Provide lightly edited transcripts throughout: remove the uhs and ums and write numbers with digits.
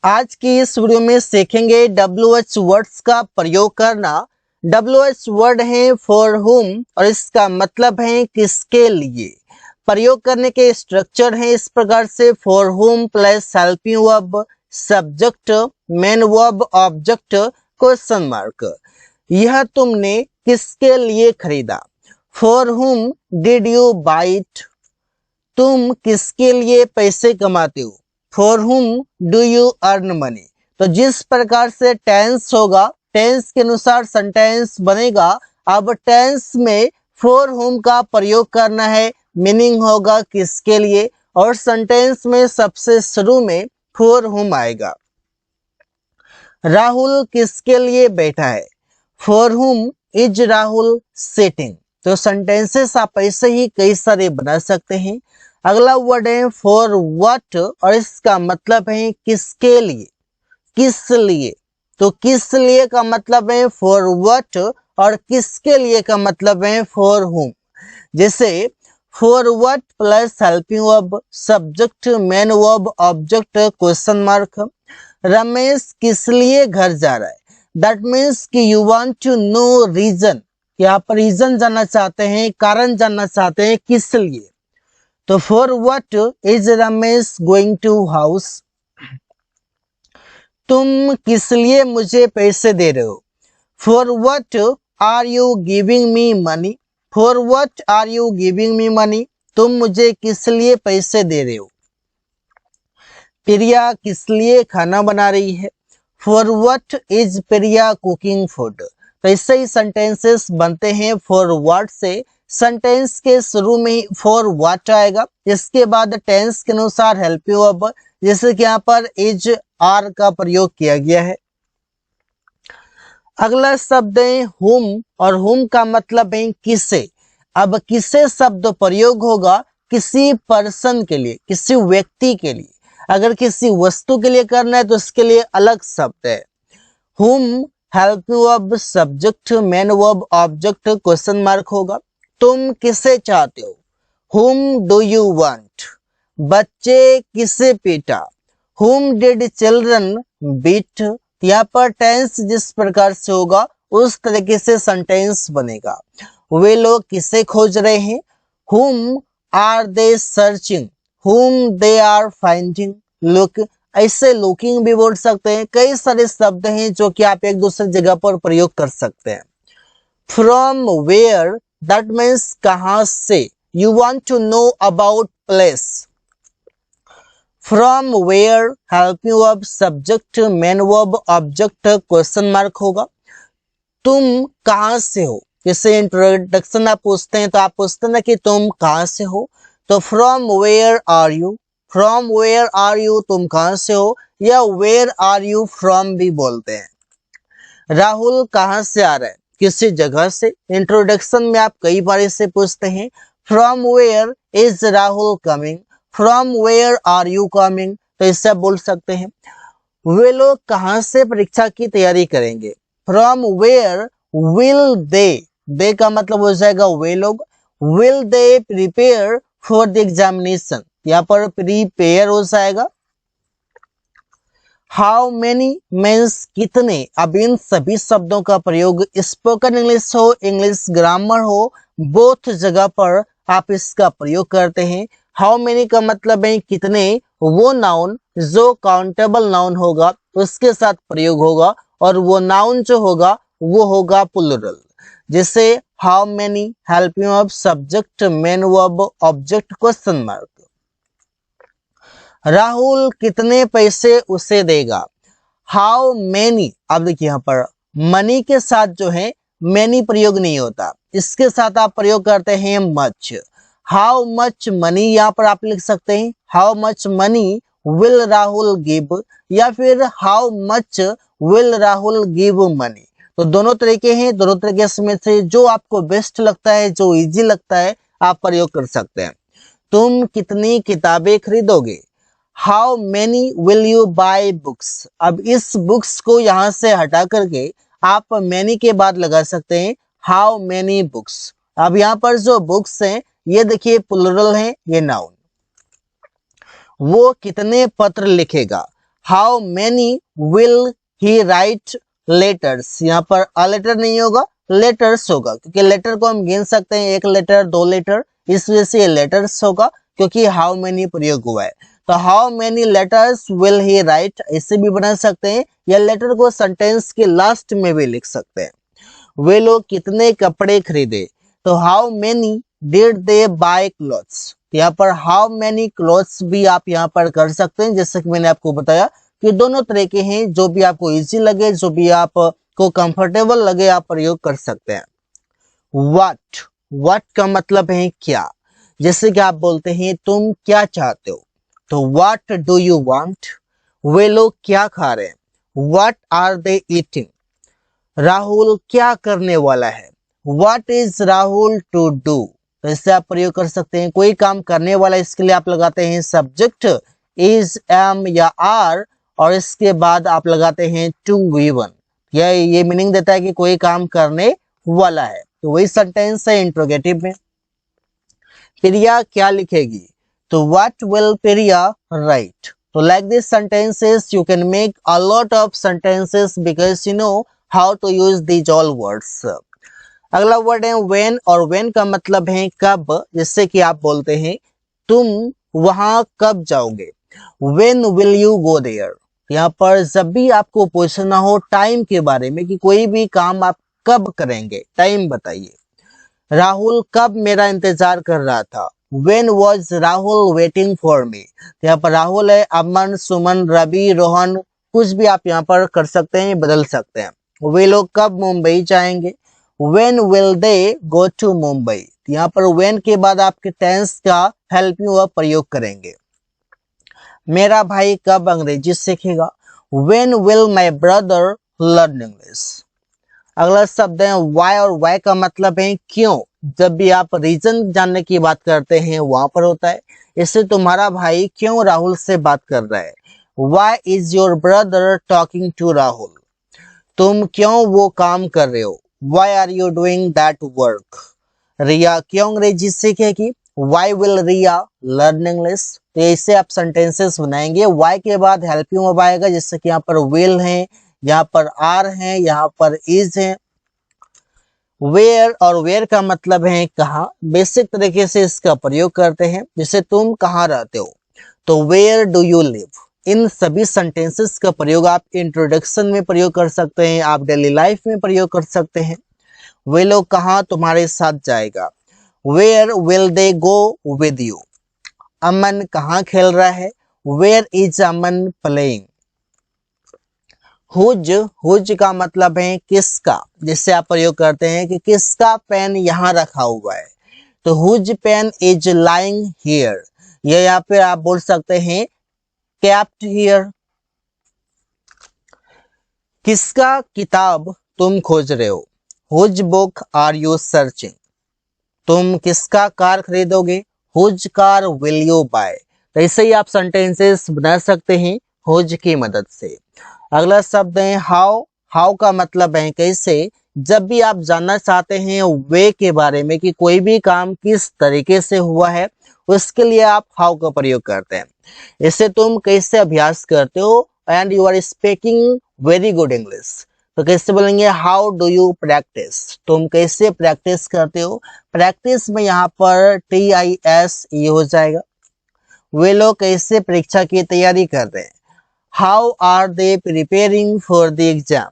आज की इस वीडियो में सीखेंगे WH वर्ड्स का प्रयोग करना। WH वर्ड है फॉर हुम और इसका मतलब है किसके लिए। प्रयोग करने के स्ट्रक्चर है इस प्रकार से, फॉर हुम plus helping verb, subject, main verb, object, question mark. यह तुमने किसके लिए खरीदा। फॉर हुम डिड यू बाय इट। तुम किसके लिए पैसे कमाते हो। फॉर हुम डू यू अर्न मनी। तो जिस प्रकार से टेंस होगा, टेंस के अनुसार सेंटेंस बनेगा। अब टेंस में फॉर हुम का प्रयोग करना है, मीनिंग होगा किसके लिए, और सेंटेंस में सबसे शुरू में फॉर हुम आएगा। राहुल किसके लिए बैठा है। फॉर हुम इज राहुल सिटिंग। तो सेंटेंसेस आप ऐसे ही कई सारे बना सकते हैं। अगला वर्ड है फॉर व्हाट और इसका मतलब है किसके लिए, किस लिए। तो किस लिए का मतलब है फॉर व्हाट और किसके लिए का मतलब है फॉर हुम। जैसे for what plus helping verb, subject, main verb, object, question mark. Ramesh किस लिए घर जा रहा है। दैट मीन्स कि you want to know reason, कि आप रीजन जानना चाहते हैं, कारण जानना चाहते हैं किस लिए। तो for what is Ramesh going to house. तुम किस लिए मुझे पैसे दे रहे हो। For what are you giving me money. For what are you giving me money. तुम मुझे किस लिए पैसे दे रहे हो। प्रिया किस लिए खाना बना रही है। For what is Priya cooking food. तो इससे ही सेंटेंसेस बनते हैं फॉर व्हाट से। सेंटेंस के शुरू में ही फॉर व्हाट आएगा, इसके बाद टेंस के अनुसार हेल्पिंग वर्ब, जैसे कि यहाँ पर इज आर का प्रयोग किया गया है। अगला शब्द है हुम और हुम का मतलब है किसे। अब किसे शब्द प्रयोग होगा किसी पर्सन के लिए, किसी व्यक्ति के लिए। अगर किसी वस्तु के लिए करना है तो उसके लिए अलग शब्द है। हुम helping verb, subject, main verb, object, question mark होगा। तुम किसे चाहते हो। हुम डू यू वांट। बच्चे किसे पीटा। हुम डिड चिल्ड्रन बीट। यहाँ पर टेंस जिस प्रकार से होगा उस तरीके से सेंटेंस बनेगा। वे लोग किसे खोज रहे हैं। हुम are they searching. Whom they are finding. Look, ऐसे लुकिंग भी बोल सकते हैं। कई सारे शब्द हैं जो कि आप एक दूसरे जगह पर प्रयोग कर सकते हैं। फ्रॉम वेयर दैट मीन्स कहां से। You want to know about place. From where helping verb, subject, main verb, object, question mark होगा। तुम कहां से हो। जैसे इंट्रोडक्शन आप पूछते हैं तो आप पूछते हैं ना कि तुम कहां से हो। तो from where are you. From where are you, तुम कहां से हो, या वेयर आर यू फ्रॉम भी बोलते हैं। राहुल कहां से आ रहा है, किसी जगह से। इंट्रोडक्शन में आप कई बार इसे पूछते हैं। From where is Rahul coming. From where are you coming. तो इससे आप बोल सकते हैं। वे लोग कहां से परीक्षा की तैयारी करेंगे। फ्रॉम वेयर विल दे का मतलब हो जाएगा वे लोग। Will they prepare for the examination, यहाँ पर प्रिपेयर हो जाएगा। हाउ मेनी मीन्स कितने। अब इन सभी शब्दों का प्रयोग स्पोकन इंग्लिश हो, इंग्लिश ग्रामर हो, बोथ जगह पर आप इसका प्रयोग करते हैं। हाउ मेनी का मतलब है कितने, वो नाउन जो काउंटेबल नाउन होगा उसके साथ प्रयोग होगा, और वो नाउन जो होगा वो होगा प्लूरल। जैसे how many helping verb, subject, main verb, object, question mark. Rahul कितने पैसे उसे देगा। हाउ मेनी, अब देखिए यहाँ पर मनी के साथ जो है मैनी प्रयोग नहीं होता, इसके साथ आप प्रयोग करते हैं मच। हाउ मच मनी यहाँ पर आप लिख सकते हैं how much money will Rahul give, या फिर how much will Rahul give money. तो दोनों तरीके हैं, दोनों तरीके में से जो आपको बेस्ट लगता है, जो इजी लगता है, आप प्रयोग कर सकते हैं। तुम कितनी किताबें खरीदोगे। How many will you buy books. अब इस बुक्स को यहां से हटा करके आप मैनी के बाद लगा सकते हैं हाउ मेनी बुक्स। अब यहाँ पर जो बुक्स हैं ये देखिए प्लूरल है, ये नाउन। वो कितने पत्र लिखेगा। How many will he write letters, यहाँ पर अ लेटर नहीं होगा, लेटर्स होगा, क्योंकि लेटर को हम गिन सकते हैं, एक लेटर, दो लेटर, इस वजह से ये लेटर्स होगा, क्योंकि हाउ मैनी प्रयोग हुआ है। तो how many letters will he right ऐसे भी बना सकते हैं, या लेटर को सेंटेंस के लास्ट में भी लिख सकते हैं। वे लोग कितने कपड़े खरीदे, तो how many did they bye clothes, यहाँ पर हाउ मैनी क्लोथ्स भी आप यहाँ पर कर सकते हैं, जैसे कि मैंने आपको बताया कि दोनों तरह के हैं, जो भी आपको इजी लगे, जो भी आपको कंफर्टेबल लगे, आप प्रयोग कर सकते हैं। व्हाट, व्हाट का मतलब है क्या, जैसे कि आप बोलते हैं तुम क्या चाहते हो, तो व्हाट डू यू वांट, वे लोग क्या खा रहे हैं, what are they eating, Rahul क्या करने वाला है, what is Rahul to do, तो इससे आप प्रयोग कर सकते हैं कोई काम करने वाला, इसके लिए आप लगाते हैं सब्जेक्ट इज, एम या आर, और इसके बाद आप लगाते हैं टू वी वन, ये मीनिंग देता है कि कोई काम करने वाला है, तो वही सेंटेंस है इंट्रोगेटिव में। प्रिया क्या लिखेगी, तो व्हाट विल प्रिया राइट, तो like this sentences you can make a lot of sentences because you know how to use these all words. अगला वर्ड है व्हेन, और व्हेन का मतलब है कब, जिससे कि आप बोलते हैं तुम वहां कब जाओगे, when will you go there, यहाँ पर जब भी आपको पूछना हो टाइम के बारे में कि कोई भी काम आप कब करेंगे, टाइम बताइए। राहुल कब मेरा इंतजार कर रहा था, when was Rahul waiting for me, यहाँ पर राहुल है, अमन, सुमन, रवि, रोहन, कुछ भी आप यहाँ पर कर सकते हैं, बदल सकते हैं। वे लोग कब मुंबई जाएंगे, when will they go to Mumbai, यहाँ पर वेन के बाद आपके टेंस का हेल्प यू प्रयोग करेंगे। मेरा भाई कब अंग्रेजी सीखेगा, when will my brother learn English. अगला शब्द है वाई, और वाई का मतलब है क्यों, जब भी आप रीजन जानने की बात करते हैं वहां पर होता है। इससे तुम्हारा भाई क्यों राहुल से बात कर रहा है, why is your brother talking to Rahul, तुम क्यों वो काम कर रहे हो, वाई आर यू डूइंग दैट वर्क। रिया क्यों अंग्रेजी सीखेगी, why will Riya learn English, तो ऐसे आप सेंटेंसेस बनाएंगे। वाई के बाद हेल्पिंग वर्ब आएगा, जैसे कि यहाँ पर विल है, यहाँ पर आर है, यहाँ पर इज है। वेयर, और वेयर का मतलब है कहाँ, बेसिक तरीके से इसका प्रयोग करते हैं, जैसे तुम कहाँ रहते हो, तो वेयर डू यू लिव। इन सभी सेंटेंसेस का प्रयोग आप इंट्रोडक्शन में प्रयोग कर सकते हैं, आप डेली लाइफ में प्रयोग कर सकते हैं। वे लोग कहाँ तुम्हारे साथ जाएगा, where will they go with you. Aman कहाँ खेल रहा है, where is Aman playing. Whose, whose का मतलब है किसका, जिससे आप प्रयोग करते हैं कि किसका पेन यहाँ रखा हुआ है, तो whose pen is lying here, ये यहाँ पे आप बोल सकते हैं केप्ट हियर। किसका किताब तुम खोज रहे हो, whose book are you searching. तुम किसका कार खरीदोगे, whose car will you buy. तो ऐसे ही आप सेंटेंसेस बना सकते हैं हुज की मदद से। अगला शब्द है हाउ, हाउ का मतलब है कैसे, जब भी आप जानना चाहते हैं वे के बारे में कि कोई भी काम किस तरीके से हुआ है, उसके लिए आप हाउ का प्रयोग करते हैं। इससे तुम कैसे अभ्यास करते हो, and you are speaking very good English, तो कैसे बोलेंगे हाउ डू यू प्रैक्टिस, तुम कैसे प्रैक्टिस करते हो। प्रैक्टिस में यहाँ पर TIS हो जाएगा। वे लोग कैसे परीक्षा की तैयारी कर रहे हैं, how are they preparing for the exam,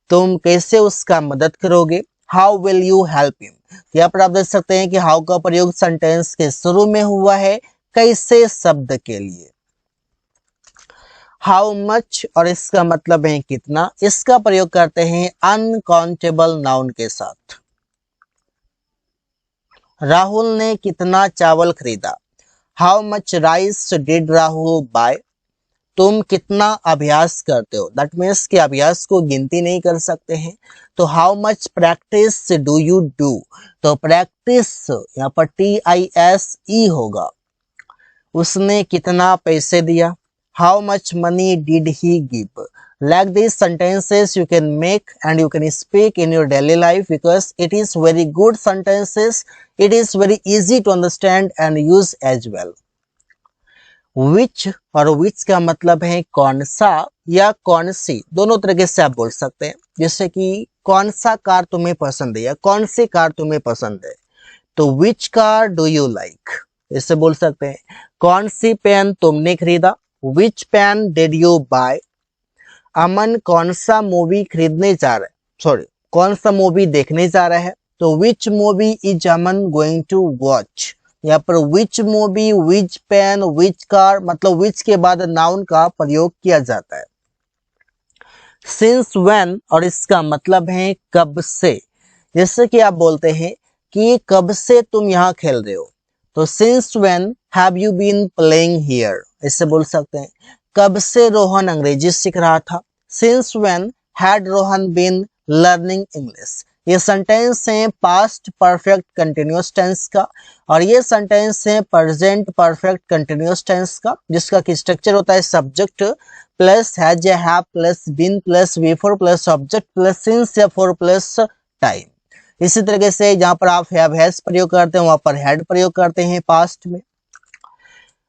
तुम कैसे उसका मदद करोगे, how will you help him. यहाँ पर आप देख सकते हैं कि हाउ का प्रयोग सेंटेंस के शुरू में हुआ है कैसे शब्द के लिए। हाउ मच, और इसका मतलब है कितना, इसका प्रयोग करते हैं अनकाउंटेबल नाउन के साथ। राहुल ने कितना चावल खरीदा, how much rice did Rahul buy. तुम कितना अभ्यास करते हो, दैट मीन्स कि अभ्यास को गिनती नहीं कर सकते हैं, तो how much practice do you do, तो प्रैक्टिस यहाँ पर TISE होगा। उसने कितना पैसे दिया, how much money did he give. Like these sentences you can make and you can speak in your daily life because it is very good sentences. It is very easy to understand and use as well. विच और विच का मतलब है कौन सा या कौन सी, दोनों तरीके से आप बोल सकते हैं। जैसे कि कौन सा कार तुम्हें पसंद है या कौन सी कार तुम्हें पसंद है, तो which car do you like, इससे बोल सकते हैं। कौन सी पेन तुमने खरीदा, विच पेन डिड यू बाय। अमन कौन सा मूवी खरीदने जा रहा है, सॉरी कौन सा मूवी देखने जा रहा है, तो which movie is Aman going to watch. यहाँ पर which movie, which pen, which car, मतलब विच के बाद नाउन का प्रयोग किया जाता है। सिंस व्हेन और इसका मतलब है कब से। जैसे कि आप बोलते हैं कि कब से तुम यहाँ खेल रहे हो, तो since when have you been playing here, इससे बोल सकते हैं। कब से रोहन अंग्रेजी सीख रहा था, since when had Rohan been learning English. ये सेंटेंस है पास्ट परफेक्ट कंटिन्यूअस टेंस का, और ये सेंटेंस है प्रेजेंट परफेक्ट कंटिन्यूअस टेंस का, जिसका की स्ट्रक्चर होता है सब्जेक्ट प्लस हैज या हैव प्लस बीन प्लस वी4 प्लस ऑब्जेक्ट प्लस सिंस या फोर प्लस टाइम। इसी तरीके से जहां पर आप हैव हैज प्रयोग करते हैं वहां पर हैड प्रयोग करते हैं पास्ट में।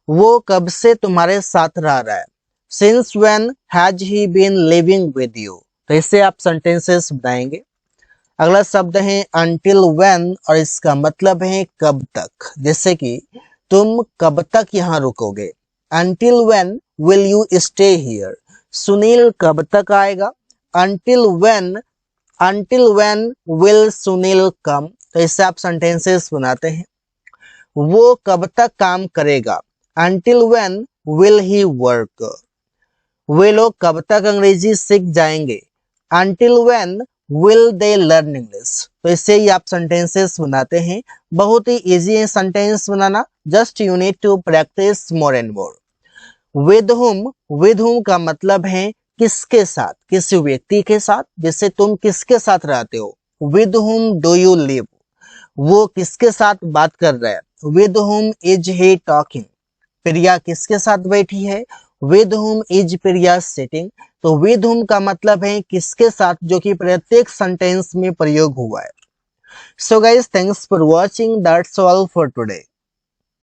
वो कब से तुम्हारे साथ रह रहा है, since when has he been living with you, तो इससे आप सेंटेंसेस बनाएंगे। अगला शब्द है until when और इसका मतलब है कब तक। जैसे कि तुम कब तक यहाँ रुकोगे, until when will you stay here। Sunil कब तक आएगा, until when will Sunil come, तो इससे आप सेंटेंसेस बनाते हैं। वो कब तक काम करेगा, until when will he work। वे लोग कब तक अंग्रेजी सीख जाएंगे, until when will they learn English। तो इससे ही आप सेंटेंसेस बनाते हैं। बहुत ही इजी है सेंटेंस बनाना, just you need to practice more and more. With whom का मतलब है किसके साथ, किसी व्यक्ति के साथ। जैसे तुम किसके साथ रहते हो, with whom do you live। वो किसके साथ बात कर रहा है, with whom is he talking। प्रिया किसके साथ बैठी है, with whom is Priya sitting. तो विद whom का मतलब है किसके साथ, जो कि प्रत्येक सेंटेंस में प्रयोग हुआ है। So guys, thanks for watching, that's all for today.